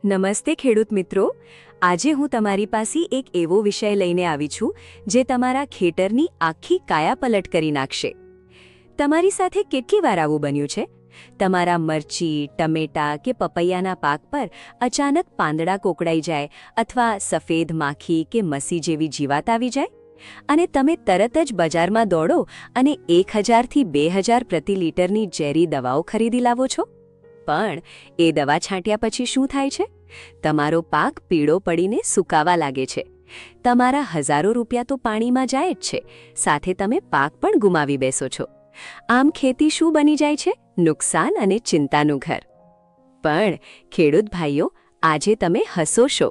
નમસ્તે ખેડૂત મિત્રો, આજે હું તમારી પાસે એક એવો વિષય લઈને આવી છું જે તમારા ખેતરની આખી કાયાપલટ કરી નાખશે. તમારી સાથે કેટલી વાર આવું બન્યું છે? તમારા મરચી, ટમેટા કે પપૈયાના પાક પર અચાનક પાંદડા કોકડાઈ જાય અથવા સફેદ માખી કે મસી જેવી જીવાત આવી જાય અને તમે તરત જ બજારમાં દોડો અને 1000 થી 2000 પ્રતિ લીટરની ઝેરી દવાઓ ખરીદી લાવો છો. પણ એ દવા છાંટ્યા પછી શું થાય છે? તમારો પાક પીળો પડીને સુકાવા લાગે છે. તમારા હજારો રૂપિયા તો પાણીમાં જાય જ છે, સાથે તમે પાક પણ ગુમાવી બેસો છો. આમ ખેતી શું બની જાય છે? નુકસાન અને ચિંતાનું ઘર. પણ ખેડૂત ભાઈઓ, આજે તમે હસોશો,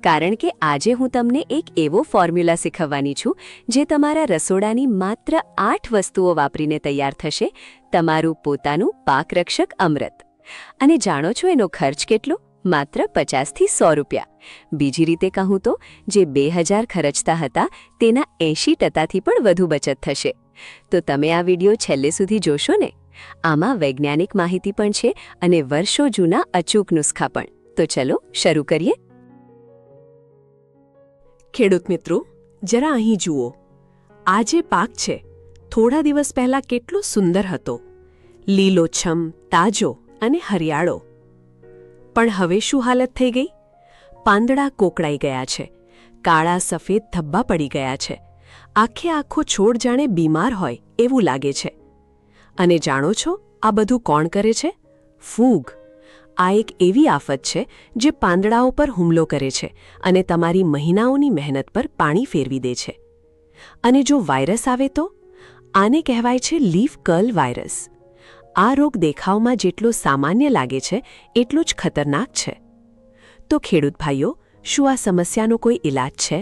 કારણ કે આજે હું તમને એક એવો ફોર્મ્યુલા શીખવવાની છું જે તમારા રસોડાની માત્ર 8 વસ્તુઓ વાપરીને તૈયાર થશે, તમારું પોતાનું પાકરક્ષક અમૃત. અને જાણો છો એનો ખર્ચ કેટલો? માત્ર 50 થી 100 રૂપિયા. બીજી રીતે કહું તો જે 2000 ખર્ચતા હતા તેના 80%થી પણ વધુ બચત થશે. તો તમે આ વિડીયો છેલ્લે સુધી જોશો ને? આમાં વૈજ્ઞાનિક માહિતી પણ છે અને વર્ષો જૂના અચૂક નુસ્ખા પણ. તો ચલો શરૂ કરીએ. ખેડૂત મિત્રો, જરા અહીં જુઓ. આ જે પાક છે, થોડા દિવસ પહેલા કેટલો સુંદર હતો, લીલોછમ, તાજો અને હરિયાળો. પણ હવે શું હાલત થઈ ગઈ? પાંદડા કોકડાઈ ગયા છે, કાળા સફેદ ધબ્બા પડી ગયા છે, આખે આખો છોડ જાણે બીમાર હોય એવું લાગે છે. અને જાણો છો આ બધું કોણ કરે છે? ફૂગ. આ એક એવી આફત છે જે પાંદડાઓ પર હુમલો કરે છે અને તમારી મહિનાઓની મહેનત પર પાણી ફેરવી દે છે. અને જો વાયરસ આવે તો? આને કહેવાય છે લીફ કર્લ વાયરસ. આ રોગ દેખાવમાં જેટલો સામાન્ય લાગે છે એટલો જ ખતરનાક છે. તો ખેડૂત ભાઈઓ, શું આ સમસ્યાનો કોઈ ઇલાજ છે?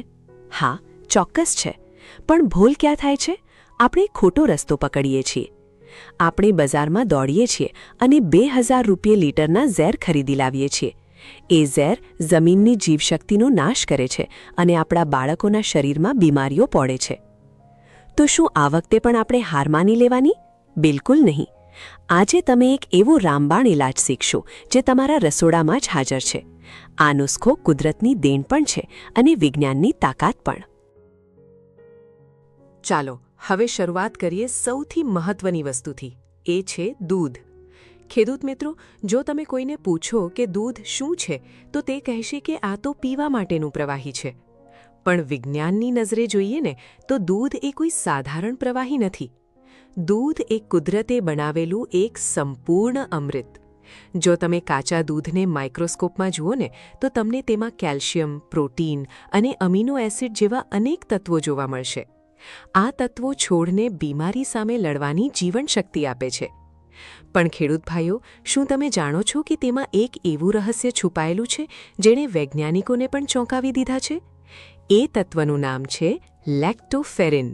હા, ચોક્કસ છે. પણ ભૂલ ક્યાં થાય છે? આપણે ખોટો રસ્તો પકડીએ છીએ. આપણે બજારમાં દોડીએ છીએ અને 2000 રૂપિયા લીટરના ઝેર ખરીદી લાવીએ છીએ. એ ઝેર જમીનની જીવશક્તિનો નાશ કરે છે અને આપણા બાળકોના શરીરમાં બીમારીઓ પડે છે. તો શું આ વખતે પણ આપણે હાર માની લેવાની? બિલકુલ નહીં. આજે તમે એક એવો રામબાણ ઇલાજ શીખશો જે તમારા રસોડામાં જ હાજર છે. આ નુસ્ખો કુદરતની દેણ પણ છે અને વિજ્ઞાનની તાકાત પણ. ચાલો હવે શરૂઆત કરીએ સૌથી મહત્વની વસ્તુથી. એ છે દૂધ. ખેડૂત મિત્રો, જો તમે કોઈને પૂછો કે દૂધ શું છે તો તે કહેશે કે આ તો પીવા માટેનું પ્રવાહી છે. પણ વિજ્ઞાનની નજરે જોઈએ ને તો દૂધ એ કોઈ સાધારણ પ્રવાહી નથી. દૂધ એક કુદરતે બનાવેલું એક સંપૂર્ણ અમૃત. જો તમે કાચા દૂધને માઇક્રોસ્કોપમાં જુઓ ને તો તમને તેમાં કેલ્શિયમ, પ્રોટીન અને અમીનો એસિડ જેવા અનેક તત્વો જોવા મળશે. આ તત્વો છોડને બીમારી સામે લડવાની જીવનશક્તિ આપે છે. પણ ખેડૂત ભાઈઓ, શું તમે જાણો છો કે તેમાં એક એવું રહસ્ય છુપાયેલું છે જેણે વૈજ્ઞાનિકોને પણ ચોંકાવી દીધા છે? એ તત્વનું નામ છે લેક્ટોફેરિન.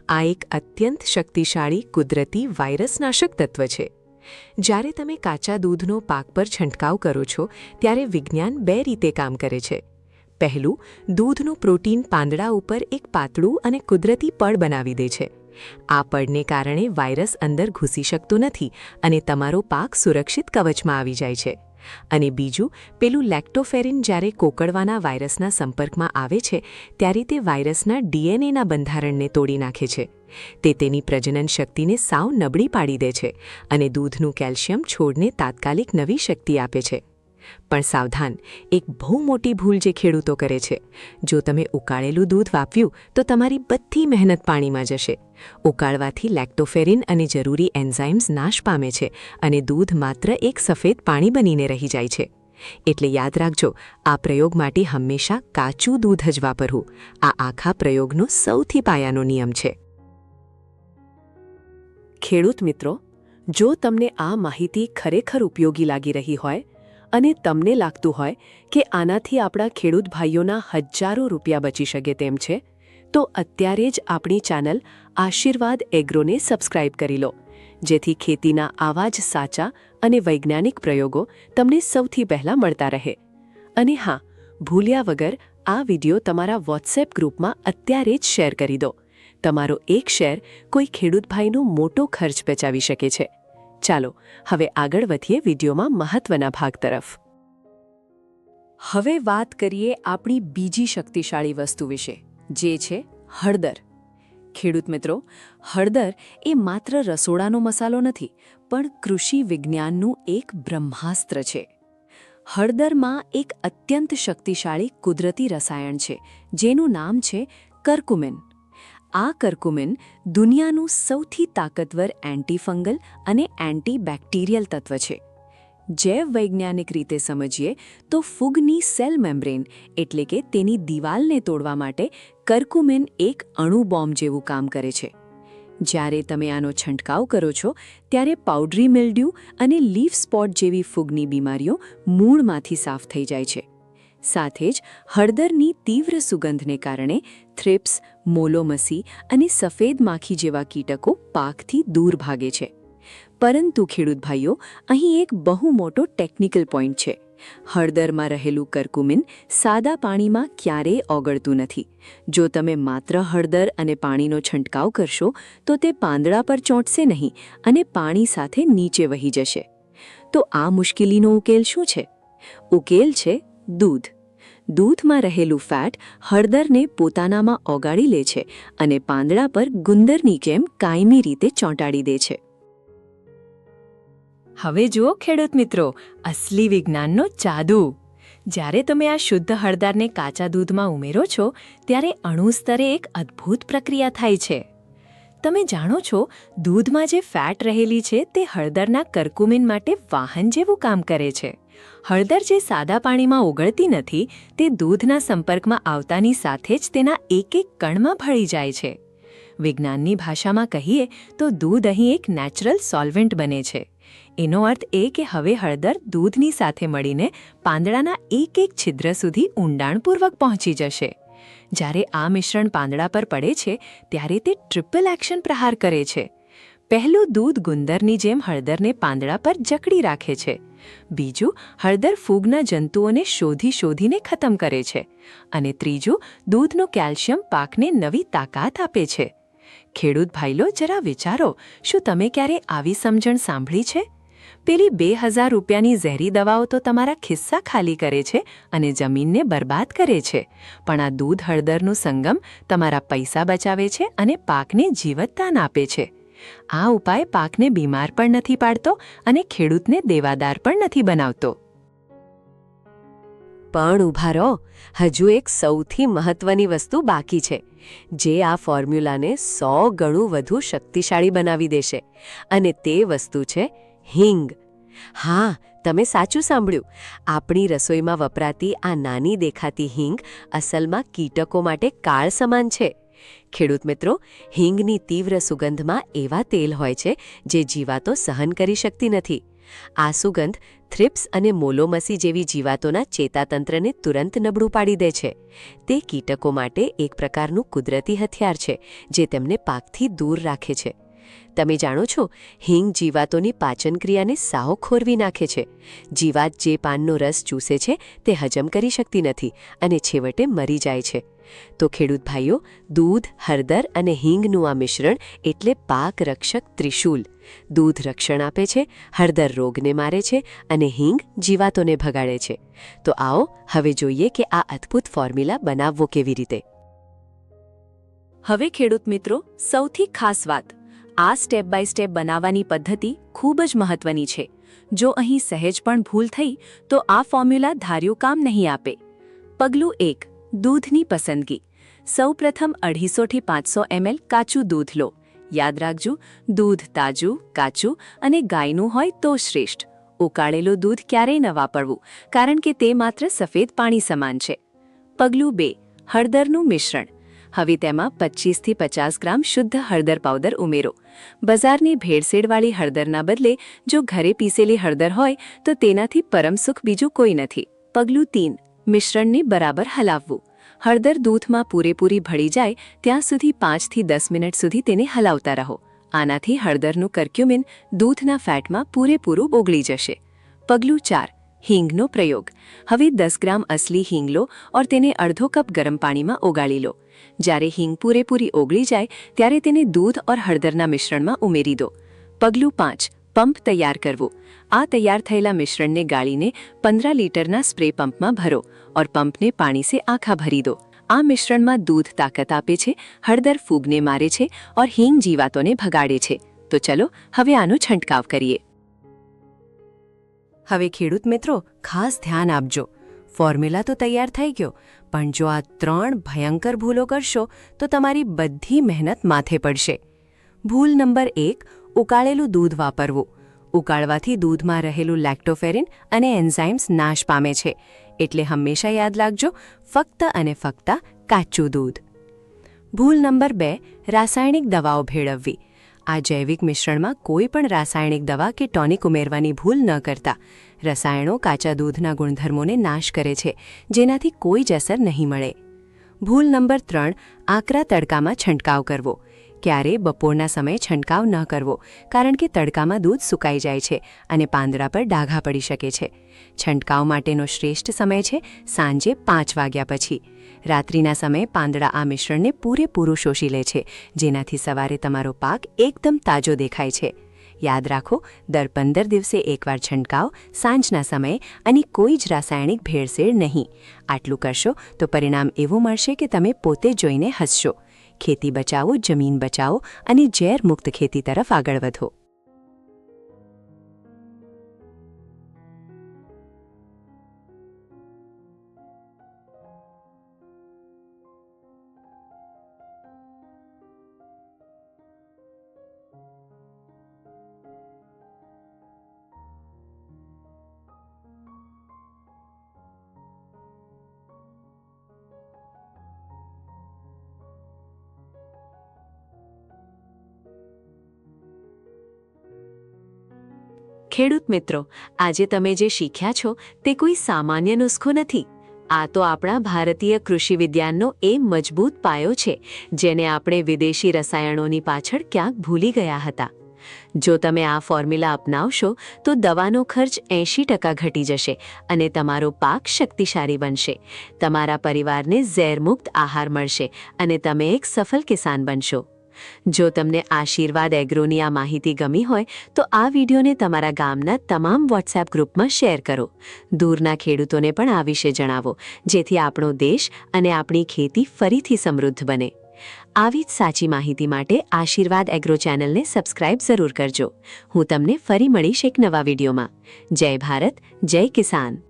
આ એક અત્યંત શક્તિશાળી કુદરતી વાયરસનાશક તત્વ છે. જ્યારે તમે કાચા દૂધનો પાક પર છંટકાવ કરો છો ત્યારે વિજ્ઞાન 2 રીતે કામ કરે છે. પહેલું, દૂધનું પ્રોટીન પાંદડા ઉપર એક પાતળું અને કુદરતી પડ બનાવી દે છે. આ પડને કારણે વાયરસ અંદર ઘૂસી શકતો નથી અને તમારો પાક સુરક્ષિત કવચમાં આવી જાય છે. અને બીજું, પેલું લેક્ટોફેરિન જ્યારે કોકડવાના વાયરસના સંપર્કમાં આવે છે ત્યારે તે વાયરસના ડીએનએના બંધારણને તોડી નાખે છે. તે તેની પ્રજનન શક્તિને સાવ નબળી પાડી દે છે અને દૂધનું કેલ્શિયમ છોડને તાત્કાલિક નવી શક્તિ આપે છે. પણ સાવધાન, એક બહુ મોટી ભૂલ જે ખેડૂતો કરે છે. જો તમે ઉકાળેલું દૂધ વાપર્યું તો તમારી બધી મહેનત પાણીમાં જશે. ઉકાળવાથી લેક્ટોફેરિન અને જરૂરી એન્ઝાઇમ્સ નાશ પામે છે અને દૂધ માત્ર એક સફેદ પાણી બનીને રહી જાય છે. એટલે યાદ રાખજો, આ પ્રયોગ માટે હંમેશા કાચું દૂધ જ વાપરવું. આ આખા પ્રયોગનો સૌથી પાયાનો નિયમ છે. ખેડૂત મિત્રો, જો તમને આ માહિતી ખરેખર ઉપયોગી લાગી રહી હોય અને તમને લાગતું હોય કે આનાથી આપણા ખેડૂત ભાઈઓના હજારો રૂપિયા બચી શકે તેમ છે, તો અત્યારે જ આપણી ચેનલ આશીર્વાદ એગ્રોને સબસ્ક્રાઇબ કરી લો, જેથી ખેતીના આવા જ સાચા અને વૈજ્ઞાનિક પ્રયોગો તમને સૌથી પહેલાં મળતા રહે. અને હા, ભૂલ્યા વગર આ વિડિયો તમારા વોટ્સએપ ગ્રુપમાં અત્યારે જ શેર કરી દો. તમારો એક શેર કોઈ ખેડૂત ભાઈનો મોટો ખર્ચ બચાવી શકે છે. ચાલો હવે આગળ વધીએ વિડીયોમાં મહત્વના ભાગ તરફ. હવે વાત કરીએ આપણી બીજી શક્તિશાળી વસ્તુ વિશે, જે છે હળદર. ખેડૂત મિત્રો, હળદર એ માત્ર રસોડાનો મસાલો નથી, પણ કૃષિ વિજ્ઞાનનું એક બ્રહ્માસ્ત્ર છે. હળદરમાં એક અત્યંત શક્તિશાળી કુદરતી રસાયણ છે, જેનું નામ છે કર્કુમિન. આ કર્કુમિન દુનિયાનું સૌથી તાકતવર એન્ટીફંગલ અને એન્ટીબેક્ટેરિયલ તત્વ છે. જૈવ વૈજ્ઞાનિક રીતે સમજીએ તો ફૂગની સેલ મેમ્બ્રેન એટલે કે તેની દિવાલને તોડવા માટે કર્કુમિન એક અણુ બોમ્બ જેવું કામ કરે છે. જ્યારે તમે આનો છંટકાવ કરો છો ત્યારે પાઉડરી મિલ્ડ્યુ અને લીફ સ્પોટ જેવી ફૂગની બીમારીઓ મૂળમાંથી સાફ થઈ જાય છે. સાથે જ હળદરની તીવ્ર સુગંધને કારણે થ્રિપ્સ, મોલોમસી અને સફેદ માખી જેવા કીટકો પાકથી દૂર ભાગે છે. પરંતુ ખેડૂત ભાઈઓ, અહીં એક બહુ મોટો ટેકનિકલ પોઈન્ટ છે. હળદરમાં રહેલું કર્કુમિન સાદા પાણીમાં ક્યારેય ઓગળતું નથી. જો તમે માત્ર હળદર અને પાણીનો છંટકાવ કરશો તો તે પાંદડા પર ચોંટશે નહીં અને પાણી સાથે નીચે વહી જશે. તો આ મુશ્કેલીનો ઉકેલ શું છે? ઉકેલ છે દૂધ. દૂધમાં રહેલું ફેટ હળદરને પોતાનામાં ઓગાળી લે છે અને પાંદડા પર ગુંદરની જેમ કાયમી રીતે ચોંટાડી દે છે. હવે જુઓ ખેડૂત મિત્રો, અસલી વિજ્ઞાનનો જાદુ. જ્યારે તમે આ શુદ્ધ હળદરને કાચા દૂધમાં ઉમેરો છો ત્યારે અણુ સ્તરે એક અદ્ભુત પ્રક્રિયા થાય છે. તમે જાણો છો, દૂધમાં જે ફેટ રહેલી છે તે હળદરના કર્કુમિન માટે વાહન જેવું કામ કરે છે. હળદર જે સાદા પાણીમાં ઓગળતી નથી, તે દૂધના સંપર્કમાં આવતાની સાથે જ તેના એક એક કણમાં ભળી જાય છે. વિજ્ઞાનની ભાષામાં કહીએ તો દૂધ અહીં એક નેચરલ સોલ્વેન્ટ બને છે. એનો અર્થ એ કે હવે હળદર દૂધની સાથે મળીને પાંદડાના એક એક છિદ્ર સુધી ઊંડાણપૂર્વક પહોંચી જશે. જ્યારે આ મિશ્રણ પાંદડા પર પડે છે ત્યારે તે ટ્રિપલ એક્શન પ્રહાર કરે છે. પહેલું, દૂધ ગુંદરની જેમ હળદરને પાંદડા પર જકડી રાખે છે. બીજું, હળદર ફૂગના જંતુઓને શોધીને ખતમ કરે છે. અને ત્રીજું, દૂધનું કેલ્શિયમ પાકને નવી તાકાત આપે છે. ખેડૂત ભાઈલો, જરા વિચારો, શું તમે ક્યારે આવી સમજણ સાંભળી છે? પેલી 2000 રૂપિયાની ઝેરી દવાઓ તો તમારા ખિસ્સા ખાલી કરે છે અને જમીનને બરબાદ કરે છે, પણ આ દૂધ હળદરનું સંગમ તમારા પૈસા બચાવે છે અને પાકને જીવતદાન આપે છે. આ ઉપાય પાકને બીમાર પણ નથી પાડતો અને ખેડૂતને દેવાદાર પણ નથી બનાવતો. પણ ઊભા રહો, હજુ એક સૌથી મહત્વની વસ્તુ બાકી છે, જે આ ફોર્મ્યુલાને 100 ગણું વધુ શક્તિશાળી બનાવી દેશે. અને તે વસ્તુ છે હિંગ. હા, તમે સાચું સાંભળ્યું. આપણી રસોઈમાં વપરાતી આ નાની દેખાતી હિંગ અસલમાં કીટકો માટે કાળ સમાન છે. ખેડૂત મિત્રો, હિંગની તીવ્ર સુગંધમાં એવા તેલ હોય છે જે જીવાતો સહન કરી શકતી નથી. આ સુગંધ થ્રિપ્સ અને મોલોમસી જેવી જીવાતોના ચેતાતંત્રને તુરંત નબળું પાડી દે છે. તે કીટકો માટે એક પ્રકારનું કુદરતી હથિયાર છે જે તેમને પાકથી દૂર રાખે છે. તમે જાણો છો, હિંગ જીવાતોની પાચન ક્રિયાને સાવ ખોરવી નાખે છે. જીવાત જે પાનનો રસ ચૂસે છે તે હજમ કરી શકતી નથી અને છેવટે મરી જાય છે. તો ખેડૂત ભાઈઓ, દૂધ, હળદર અને હિંગનું આ મિશ્રણ એટલે પાક રક્ષક ત્રિશૂલ. દૂધ રક્ષણ આપે છે, હળદર રોગને મારે છે અને હિંગ જીવાતોને ભગાડે છે. તો આવો હવે જોઈએ કે આ અદ્ભુત ફોર્મ્યુલા બનાવવો કેવી રીતે. હવે ખેડૂત મિત્રો, સૌથી ખાસ વાત, આ સ્ટેપ બાય સ્ટેપ બનાવવાની પદ્ધતિ ખૂબ જ મહત્વની છે. જો અહીં સહેજ પણ ભૂલ થઈ તો આ ફોર્મ્યુલા ધાર્યું કામ નહીં આપે. પગલું 1, દૂધની પસંદગી. સૌપ્રથમ 250 થી 500 ml કાચું દૂધ લો. યાદ રાખજો, દૂધ તાજું, કાચું અને ગાયનું હોય તો શ્રેષ્ઠ. ઉકાળેલું દૂધ ક્યારેય ન વાપરવું, કારણ કે તે માત્ર સફેદ પાણી સમાન છે. પગલું 2, હળદરનું મિશ્રણ. હવે તેમાં 25 થી 50 ગ્રામ શુદ્ધ હળદર પાવડર ઉમેરો. બજારની ભેળસેળવાળી હળદરના બદલે જો ઘરે પીસેલી હળદર હોય તો તેનાથી પરમ સુખ બીજું કોઈ નથી. પગલું 3, મિશ્રણને બરાબર હલાવવું. હળદર દૂધમાં પૂરેપૂરી ભળી જાય ત્યાં સુધી 5 થી 10 મિનિટ સુધી તેને હલાવતા રહો. આનાથી હળદરનું કર્ક્યુમિન દૂધના ફેટમાં પૂરેપૂરું ઓગળી જશે. પગલું 4, હિંગનો પ્રયોગ. હવે 10 ગ્રામ અસલી હિંગ લો और તેને અડધો કપ ગરમ પાણીમાં ઓગાળી લો. જ્યારે હિંગ પૂરેપૂરી ઓગળી જાય ત્યારે તેને દૂધ और હળદરના મિશ્રણમાં ઉમેરી દો. પગલું 5, પંપ તૈયાર કરવો। આ તૈયાર થયેલા મિશ્રણને ગાળીને 15 लीटરના સ્પ્રે પંપમાં ભરો और पंप ने पानी से आखा भरी दो। આ મિશ્રણમાં દૂધ તાકાત આપે છે, હળદર ફૂગને મારે છે और हींग જીવાતોને ભગાડે છે। તો ચલો હવે આનો છંટકાવ કરીએ। હવે ખેડૂત મિત્રો ખાસ ધ્યાન આપજો, ફોર્મ્યુલા તો તૈયાર થઈ ગયો, પણ જો આ 3 ભયંકર ભૂલો કરશો તો તમારી બધી મહેનત માથે પડશે। ભૂલ નંબર 1, ઉકાળેલું દૂધ વાપરવું। ઉકાળવાથી દૂધમાં રહેલું લેક્ટોફેરિન અને એન્ઝાઇમ્સ નાશ પામે છે, એટલે હંમેશા યાદ રાખજો, ફક્ત અને ફક્ત કાચું દૂધ। ભૂલ નંબર 2, રાસાયણિક દવાઓ ભેળવવી। આ જૈવિક મિશ્રણમાં કોઈ પણ રાસાયણિક દવા કે ટોનિક ઉમેરવાની ભૂલ ન કરતા। રસાયણો કાચા દૂધના ગુણધર્મોને નાશ કરે છે, જેનાથી કોઈ જ અસર નહીં મળે। ભૂલ નંબર 3, આકરા તડકામાં છંટકાવ કરવો। ક્યારે બપોરના સમયે છંટકાવ ન કરવો, કારણ કે તડકામાં દૂધ સુકાઈ જાય છે અને પાંદડા પર ડાઘા પડી શકે છે। છંટકાવ માટેનો શ્રેષ્ઠ સમય છે સાંજે 5 વાગ્યા પછી। રાત્રિના સમયે પાંદડા આ મિશ્રણને પૂરેપૂરું શોષી લે છે, જેનાથી સવારે તમારો પાક એકદમ તાજો દેખાય છે। યાદ રાખો, દર 15 દિવસે એકવાર છંટકાવ, સાંજના સમયે, અને કોઈ જ રાસાયણિક ભેળસેળ નહીં। આટલું કરશો તો પરિણામ એવું મળશે કે તમે પોતે જોઈને હસશો। ખેતી બચાવો, જમીન બચાવો અને ઝેર મુક્ત ખેતી તરફ આગળ વધો। ખેડૂત મિત્રો, આજે તમે જે શીખ્યા છો તે કોઈ સામાન્ય નુસ્ખો નથી। આ તો આપણા ભારતીય કૃષિ વિજ્ઞાનનો એ મજબૂત પાયો છે, જેને આપણે વિદેશી રસાયણોની પાછળ ક્યાંક ભૂલી ગયા હતા। જો તમે આ ફોર્મ્યુલા અપનાવશો તો દવાનો ખર્ચ 80% ઘટી જશે અને તમારો પાક શક્તિશાળી બનશે। તમારા પરિવારને ઝેરમુક્ત આહાર મળશે અને તમે એક સફળ કિસાન બનશો। જો તમને આશીર્વાદ એગ્રોની આ માહિતી ગમી હોય તો આ વિડીયોને તમારા ગામના તમામ વોટ્સએપ ગ્રુપમાં શેર કરો। દૂરના ખેડૂતોને પણ આ વિશે જણાવો, જેથી આપણો દેશ અને આપણી ખેતી ફરીથી સમૃદ્ધ બને। આવી જ સાચી માહિતી માટે આશીર્વાદ એગ્રો ચેનલને સબસ્ક્રાઇબ જરૂર કરજો। હું તમને ફરી મળીશ એક નવા વિડીયોમાં। જય ભારત, જય કિસાન।